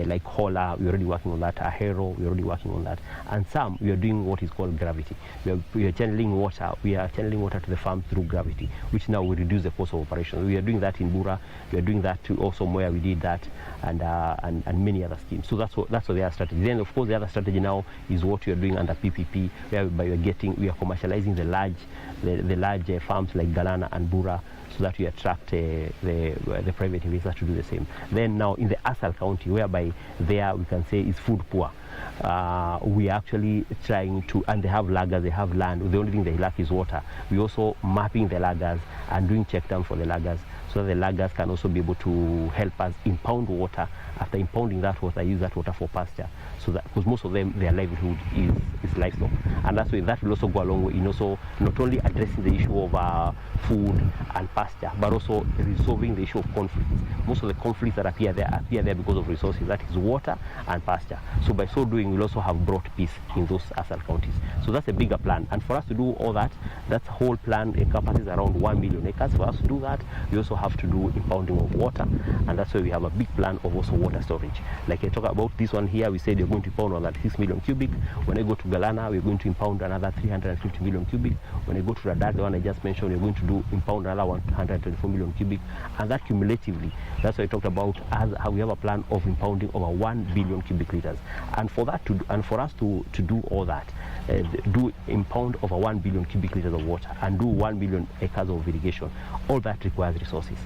Like Hola, we're already working on that. Ahero, we're already working on that. And some, we are doing what is called gravity. We are channeling water. We are channeling water to the farm through gravity, which now will reduce the cost of operation. We are doing that in Bura. We are doing that to also where we did that, and many other schemes. So that's the other strategy. Then, of course, the other strategy now is what we are doing under PPP, whereby we are commercializing the large farms like Galana and Bura, so that we attract the private investors to do the same. Then now in the Asal County, whereby there we can say is food poor, we are actually trying to, and they have lagers, they have land, the only thing they lack is water. We also mapping the lagers and doing check down for the lagers, so that the lagers can also be able to help us impound water. After impounding that water, use that water for pasture. So that, because most of them, their livelihood is livestock, and that's why that will also go a long way in also not only addressing the issue of food and pasture, but also resolving the issue of conflicts. Most of the conflicts that appear there because of resources, that is water and pasture. So by so doing, we'll also have brought peace in those Asal counties. So that's a bigger plan, and for us to do all that, that whole plan encompasses around 1 million acres. For us to do that, we also have to do impounding of water, and that's why we have a big plan of also water storage. Like I talk about this one here, we said you're going to impound on that 6 million cubic. When I go to Galana, we're going to impound another 350 million cubic. When I go to Radar, the one I just mentioned, we're going to do to impound another 124 million cubic, and that cumulatively, that's why I talked about as how we have a plan of impounding over 1 billion cubic liters. And for that for us to do all that, do impound over 1 billion cubic liters of water and do 1 million acres of irrigation, all that requires resources.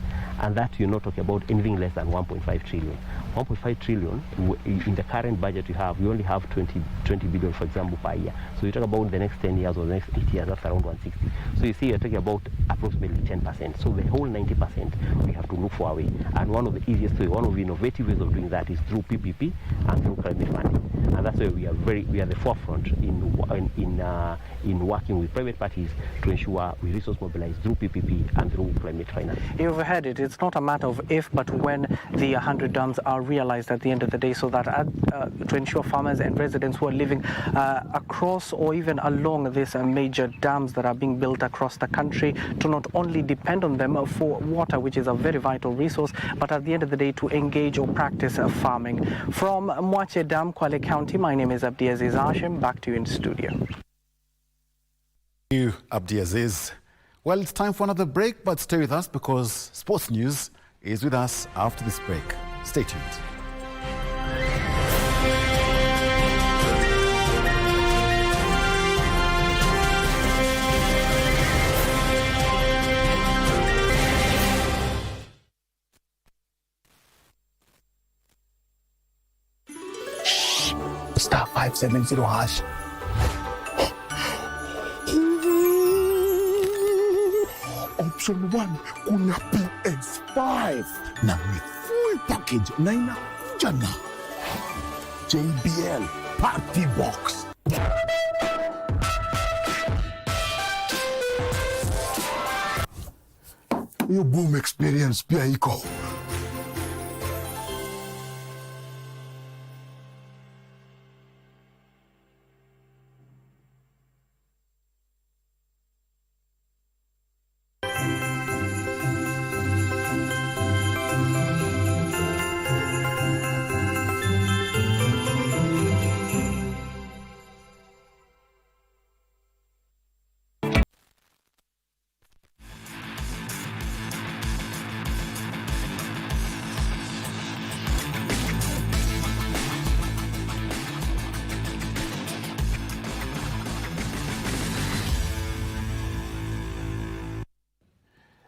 And that you're not talking about anything less than 1.5 trillion. 1.5 trillion, in the current budget we only have 20 billion, for example, per year. So you talk about the next 10 years or the next 8 years, that's around 160. So you see, you're talking about approximately 10%. So the whole 90% we have to look for a way. And one of the easiest ways, one of the innovative ways of doing that is through PPP and through climate funding. And that's why we are at the forefront in working with private parties to ensure we resource mobilize through PPP and through climate finance. You've heard it. It's not a matter of if, but when the 100 dams are realized at the end of the day, so that to ensure farmers and residents who are living across or even along these major dams that are being built across the country to not only depend on them for water, which is a very vital resource, but at the end of the day to engage or practice farming. From Mwache Dam, Kwale County, my name is Abdiaziz Hashim. Back to you in studio. Thank you, Abdiaziz. Well, it's time for another break, but stay with us because sports news is with us after this break. Stay tuned. Star 570 hash. Option 1 kuna PS5 na ni full package na inakuja na JBL Party Box. Hiyo boom experience pia iko.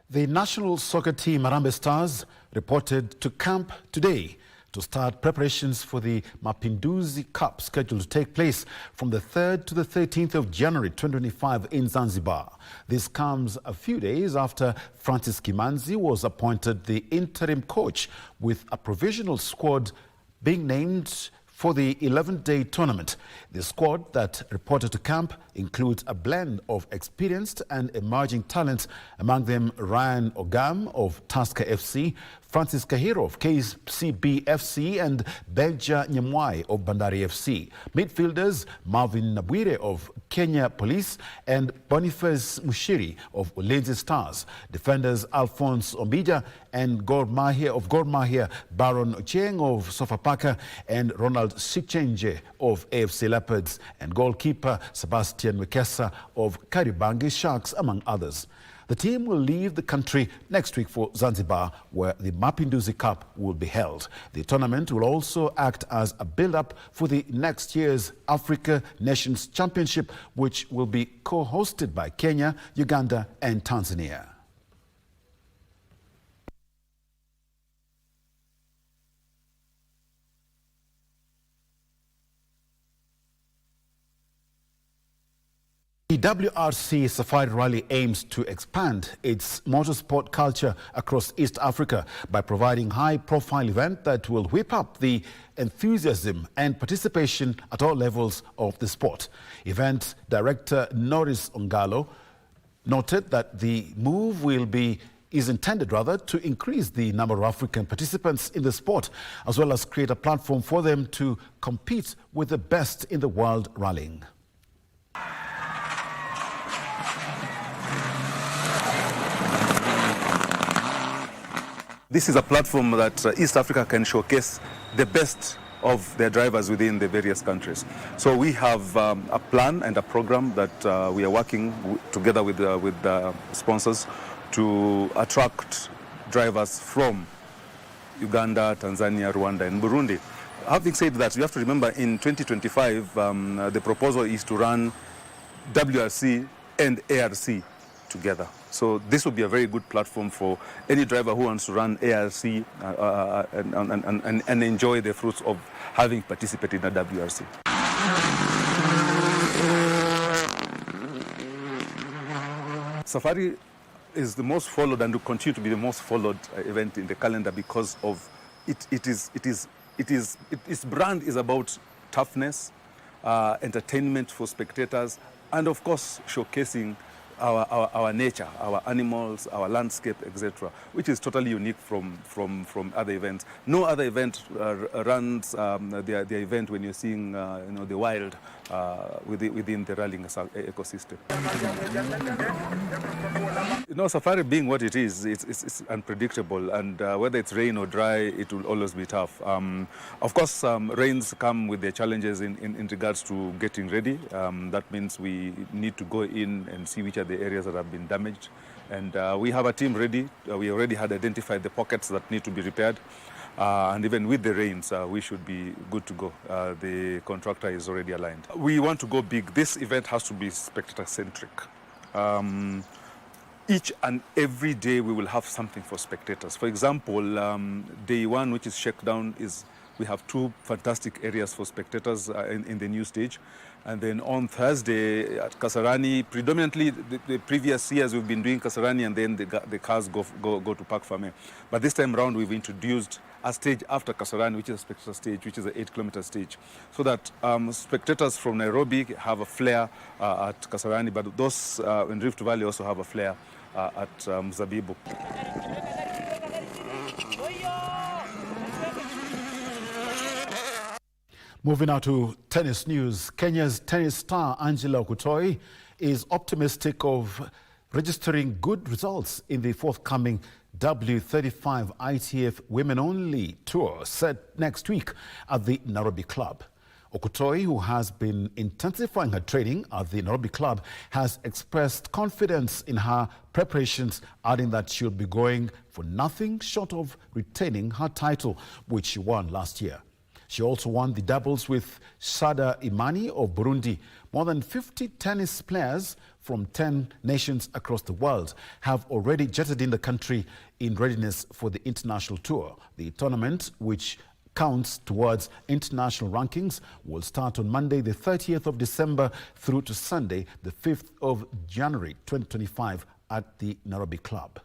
The national soccer team, Harambee Stars, reported to camp today to start preparations for the Mapinduzi Cup scheduled to take place from the 3rd to the 13th of January 2025 in Zanzibar. This comes a few days after Francis Kimanzi was appointed the interim coach, with a provisional squad being named for the 11-day tournament. The squad that reported to camp includes a blend of experienced and emerging talents, among them Ryan Ogam of Tusker FC, Francis Kahiro of KCB FC, and Benja Nyamwai of Bandari FC. Midfielders Marvin Nabwire of Kenya Police and Boniface Mushiri of Ulinzi Stars. Defenders Alphonse Ombija and Gor Mahia, Baron Ocheng of Sofapaka, and Ronald Sichenje of AFC Leopards, and goalkeeper Sebastian Wekesa of Karibangi Sharks, among others. The team will leave the country next week for Zanzibar, where the Mapinduzi Cup will be held. The tournament will also act as a build-up for the next year's Africa Nations Championship, which will be co-hosted by Kenya, Uganda, and Tanzania. The WRC Safari Rally aims to expand its motorsport culture across East Africa by providing a high-profile event that will whip up the enthusiasm and participation at all levels of the sport. Event Director Norris Ongalo noted that the move is intended to increase the number of African participants in the sport, as well as create a platform for them to compete with the best in the world rallying. This is a platform that East Africa can showcase the best of their drivers within the various countries. So we have a plan and a program that we are working together with sponsors to attract drivers from Uganda, Tanzania, Rwanda, and Burundi. Having said that, you have to remember in 2025, the proposal is to run WRC and ARC together. So this will be a very good platform for any driver who wants to run ARC and enjoy the fruits of having participated in a WRC. Safari is the most followed and will continue to be the most followed event in the calendar because of its brand is about toughness, entertainment for spectators, and of course showcasing our nature, our animals, our landscape, etc., which is totally unique from other events. No other event runs their event when you're seeing the wild within the rallying ecosystem. Safari being what it is, it's unpredictable, and whether it's rain or dry, it will always be tough. Of course, rains come with their challenges in regards to getting ready. That means we need to go in and see which are the areas that have been damaged. And we have a team ready. We already had identified the pockets that need to be repaired. And even with the rains, we should be good to go. The contractor is already aligned. We want to go big. This event has to be spectator-centric. Each and every day we will have something for spectators. For example, day one, which is shakedown, we have 2 fantastic areas for spectators in the new stage. And then on Thursday at Kasarani, predominantly the previous years we've been doing Kasarani and then the cars go to Park Fame. But this time around we've introduced a stage after Kasarani, which is a spectator stage, which is an 8-kilometer stage. So that spectators from Nairobi have a flair at Kasarani, but those in Rift Valley also have a flair at Mudibo. Moving now to tennis news. Kenya's tennis star Angela Okutoi is optimistic of registering good results in the forthcoming W35 ITF Women Only Tour set next week at the Nairobi Club. Okutoi, who has been intensifying her training at the Nairobi Club, has expressed confidence in her preparations, adding that she'll be going for nothing short of retaining her title, which she won last year. She also won the doubles with Sada Imani of Burundi. More than 50 tennis players from 10 nations across the world have already jetted in the country in readiness for the international tour. The tournament, which counts towards international rankings, will start on Monday, the 30th of December through to Sunday, the 5th of January 2025 at the Nairobi Club.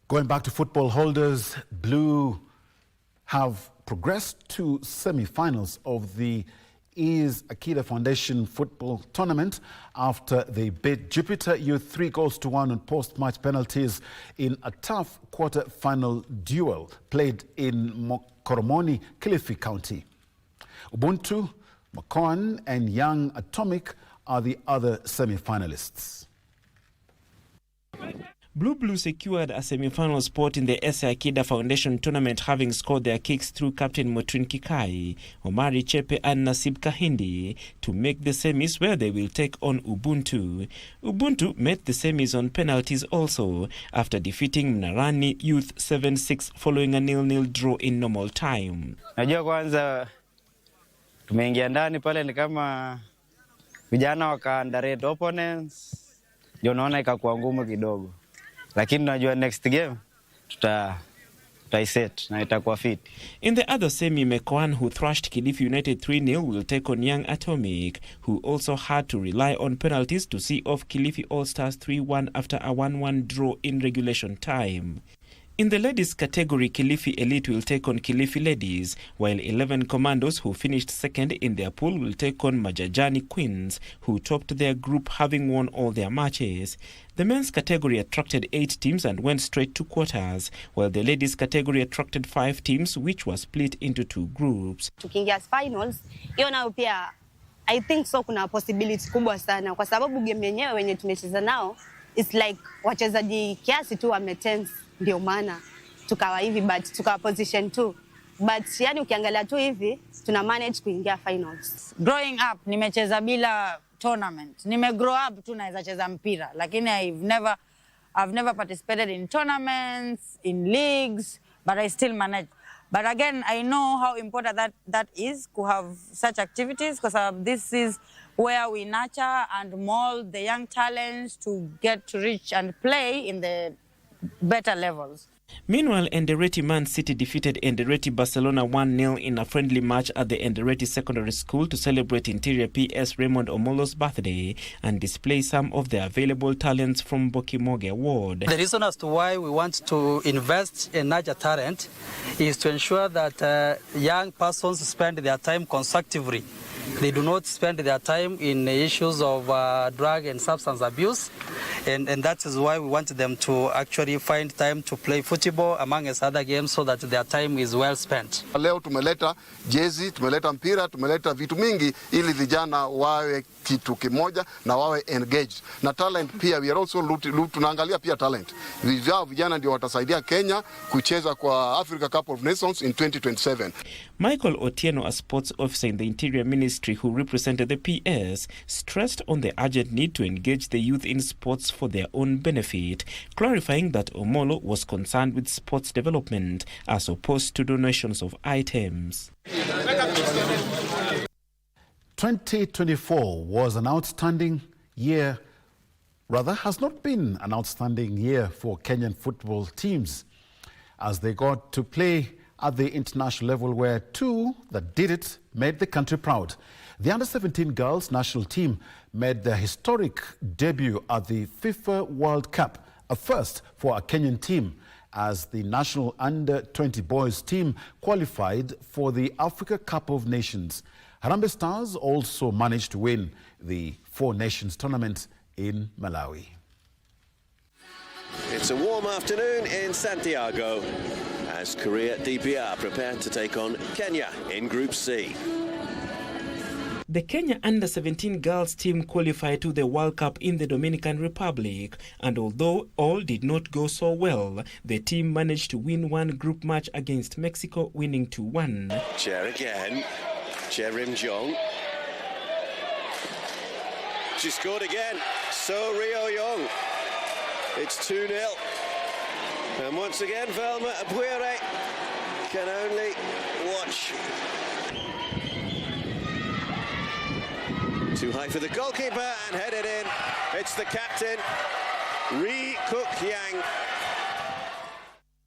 Going back to football, holders Blue have progressed to semi-finals of the Ease Akida Foundation football tournament after they beat Jupiter Youth 3-1 on post-match penalties in a tough quarter-final duel played in Koromoni, Kilifi County. Ubuntu, Makoan and Young Atomic are the other semi-finalists. Blue secured a semi-final spot in the Ese Akida Foundation tournament, having scored their kicks through Captain Motrin Kikai, Omari Chepe and Nasib Kahindi to make the semis, where they will take on Ubuntu. Ubuntu met the semis on penalties also, after defeating Mnarani Youth 7-6 following a 0-0 draw in normal time. Najua kwanza tumeingia ndani pale ni kama vijana waka underrate opponents, ndio naona ikakuwa ngumu kidogo. Lakini najua next game tutaiset na itakuwa fit. In the other semi, Mekoan, who thrashed Kilifi United 3-0, will take on Young Atomic, who also had to rely on penalties to see off Kilifi All-Stars 3-1 after a 1-1 draw in regulation time. In the ladies category, Kilifi Elite will take on Kilifi Ladies, while 11 Commandos, who finished second in their pool, will take on Majajani Queens, who topped their group having won all their matches. The men's category attracted 8 teams and went straight to quarters, while the ladies category attracted 5 teams, which was split into 2 groups. Tukiingia finals, hiyo nayo pia I think so kuna possibility kubwa sana, kwa sababu game yenyewe wenye tumecheza nao it's like wachezaji kiasi tu wametense, ndio maana tukawa hivi, but tukawa position 2. But yani ukiangalia tu hivi tuna manage kuingia finals. Growing up nimecheza bila tournament. Grow up tu naweza cheza mpira, lakini I've never participated in tournaments, in leagues, but I still manage. But again, I know how important that is to have such activities, because this is where we nurture and mold the young talents to get to reach and play in the better levels. Meanwhile, Endereti Man City defeated Endereti Barcelona 1-0 in a friendly match at the Endereti Secondary School to celebrate Interior PS Raymond Omolo's birthday and display some of the available talents from Bokimoge Ward. The reason as to why we want to invest in nurture talent is to ensure that young persons spend their time constructively. They do not spend their time in issues of drug and substance abuse, and that is why we want them to actually find time to play football amongst other games so that their time is well spent. Leo tumeleta jezi, tumeleta mpira, tumeleta vitu mingi ili vijana wawe kitu kimoja na wawe engaged. Na talent pia, we are also tunaangalia pia talent. Vijana ndio watasaidia Kenya kucheza kwa Africa Cup of Nations in 2027. Michael Otieno, a sports officer in the Interior Ministry who represented the PS, stressed on the urgent need to engage the youth in sports for their own benefit, clarifying that Omolo was concerned with sports development as opposed to donations of items. 2024 was an outstanding year, has not been an outstanding year for Kenyan football teams as they got to play at the international level, where two that did it made the country proud. The under-17 girls national team made their historic debut at the FIFA World Cup, a first for a Kenyan team, as the national under-20 boys team qualified for the Africa Cup of Nations. Harambee Stars also managed to win the Four Nations tournament in Malawi. It's a warm afternoon in Santiago as Korea DPR prepare to take on Kenya in Group C. The Kenya under-17 girls team qualified to the World Cup in the Dominican Republic, and although all did not go so well, the team managed to win one group match against Mexico, winning 2-1. Chair again, Cherim Jong. She scored again, So Rio Young. It's 2-0. And once again, Velma Abuere can only watch. Too high for the goalkeeper and headed in. It's the captain, Ri Kuk Yang.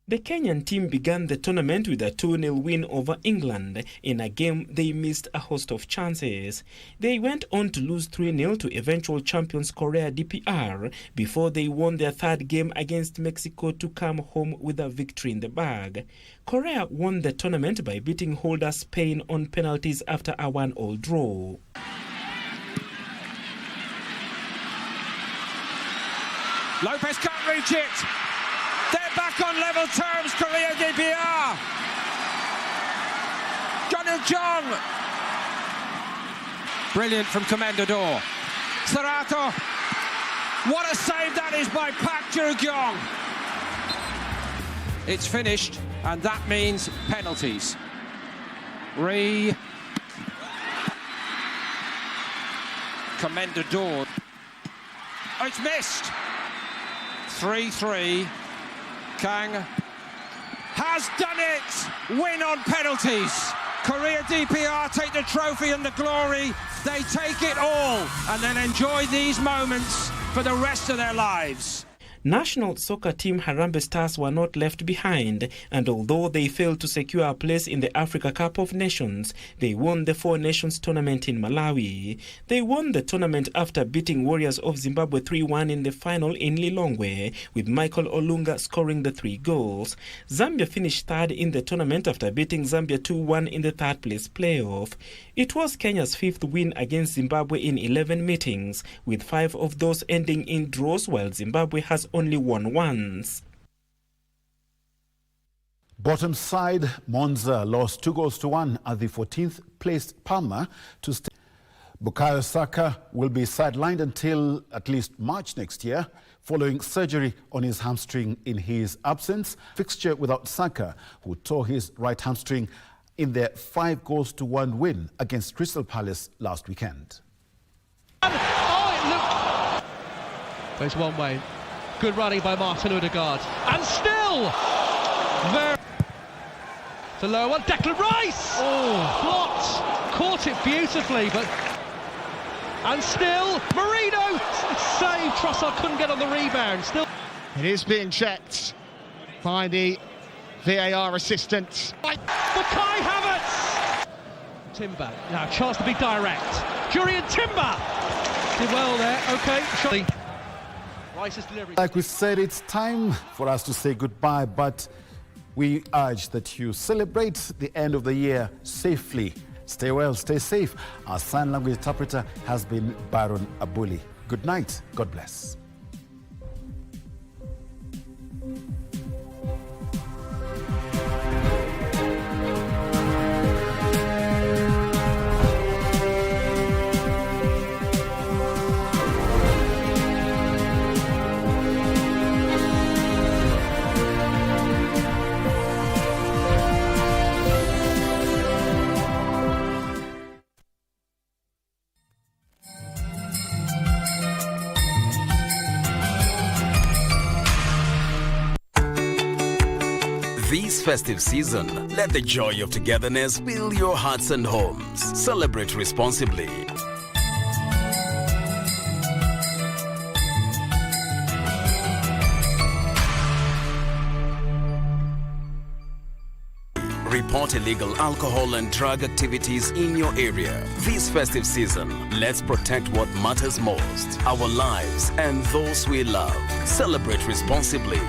The Kenyan team began the tournament with a 2-0 win over England in a game they missed a host of chances. They went on to lose 3-0 to eventual champions Korea DPR before they won their third game against Mexico to come home with a victory in the bag. Korea won the tournament by beating holder Spain on penalties after a 1-1 draw. Lopez can't reach it. They're back on level terms, Korea DPR. Jonil Jong. Brilliant from Commander Dor. Sarato. What a save that is by Pak Ju-kyung. It's finished, and that means penalties. Commander Dor. Oh, it's missed. 3-3. Kang has done it! Win on penalties. Korea DPR take the trophy and the glory. They take it all and then enjoy these moments for the rest of their lives. National soccer team Harambee Stars were not left behind, and although they failed to secure a place in the Africa Cup of Nations, they won the Four Nations tournament in Malawi. They won the tournament after beating Warriors of Zimbabwe 3-1 in the final in Lilongwe, with Michael Olunga scoring the 3 goals. Zambia finished third in the tournament after beating Zambia 2-1 in the third place playoff. It was Kenya's 5th win against Zimbabwe in 11 meetings, with 5 of those ending in draws, while Zimbabwe has only won once. Bottom side, Monza lost 2-1 at the 14th placed Palma to stay. Bukayo Saka will be sidelined until at least March next year, following surgery on his hamstring in his absence. Fixture without Saka, who tore his right hamstring in their 5-1 win against Crystal Palace last weekend. Goes one way. Good running by Martin Odegaard. And still! There. The lower one, Declan Rice! Oh, blocked! Caught it beautifully, but... And still, Marino! Saved, Trossard couldn't get on the rebound. Still... It is being checked by the VAR assistant. For Kai Havertz! Timber, now chance to be direct. Jurriën Timber! Did well there, okay. Rice's delivery. Like we said, it's time for us to say goodbye, but we urge that you celebrate the end of the year safely. Stay well, stay safe. Our sign language interpreter has been Byron Abuli. Good night. God bless. This festive season, let the joy of togetherness fill your hearts and homes. Celebrate responsibly. Report illegal alcohol and drug activities in your area. This festive season, let's protect what matters most, our lives and those we love. Celebrate responsibly.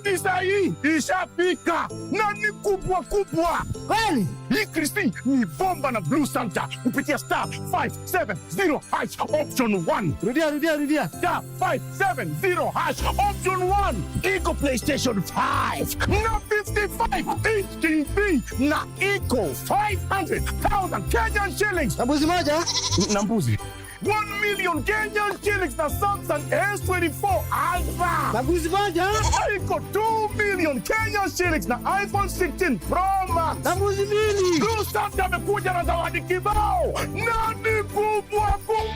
Ni sahi ishafika na ni kubwa kubwa. Kweli? Hii Kristi ni bomba na Blue Santa kupitia star 570 hash option 1. Rudia. Star 570 hash option 1. Iko PlayStation 5 na 55 inch TV na iko 500,000 Kenyan shillings. Na mbuzi moja? Na mbuzi. 1 million Kenyan shillings na Samsung S24 Ultra. Na mbuzi moja? Iko 2 million Kenyan shillings na iPhone 16 Pro Max. Na mbuzi mbili. Blue Santa amekuja na zawadi kibao. Na ni kubwa kubwa.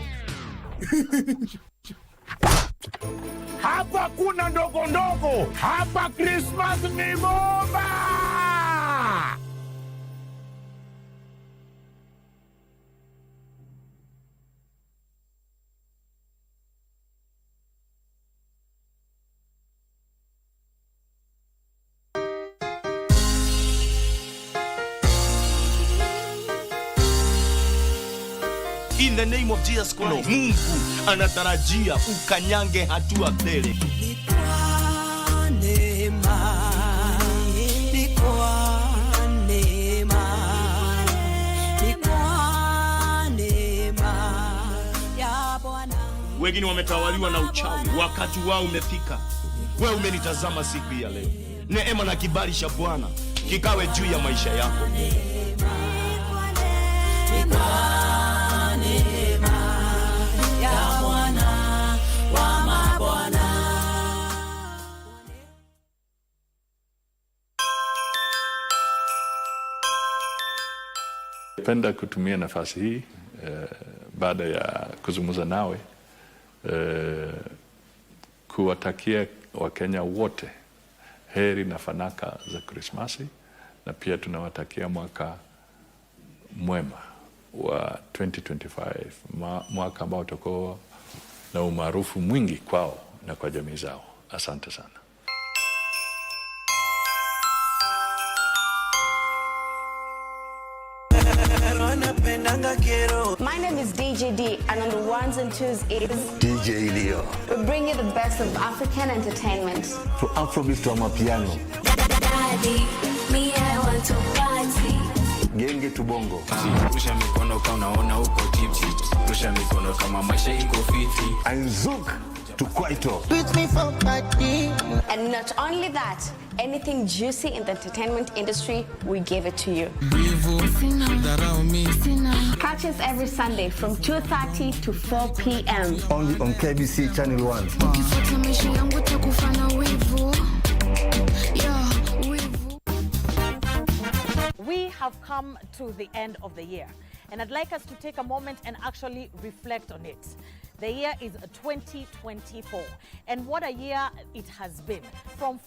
Hapa kuna ndogo ndogo. Hapa Christmas ni bomba. In the name of Jesus Christ, Mungu anatarajia ukanyange hatua mbele. Wengine wametawaliwa na uchawi, wakati wao umefika. Wewe umenitazama siku ya leo. Neema na kibali cha Bwana kikawe juu ya maisha yako. Napenda kutumia nafasi hii baada ya kuzungumza nawe kuwatakia Wakenya wote heri na fanaka za Krismasi, na pia tunawatakia mwaka mwema wa 2025, mwaka ambao utakuwa na umaarufu mwingi kwao na kwa jamii zao. Asante sana. My name is DJ D, and on the ones and twos is DJ Leo. We bring you the best of African entertainment. From Afrobeat to Amapiano. Daddy, me I want to party. Genge to bongo. Rusha mikono kama unaona uko tipsy. Rusha mikono kama maisha iko fiti. And zouk to kwaito. With me for party. And not only that, Anything juicy in the entertainment industry, we give it to you. Catch us every Sunday from 2:30 to 4 p.m. Only on KBC Channel 1. We have come to the end of the year, and I'd like us to take a moment and actually reflect on it. The year is 2024, and what a year it has been. From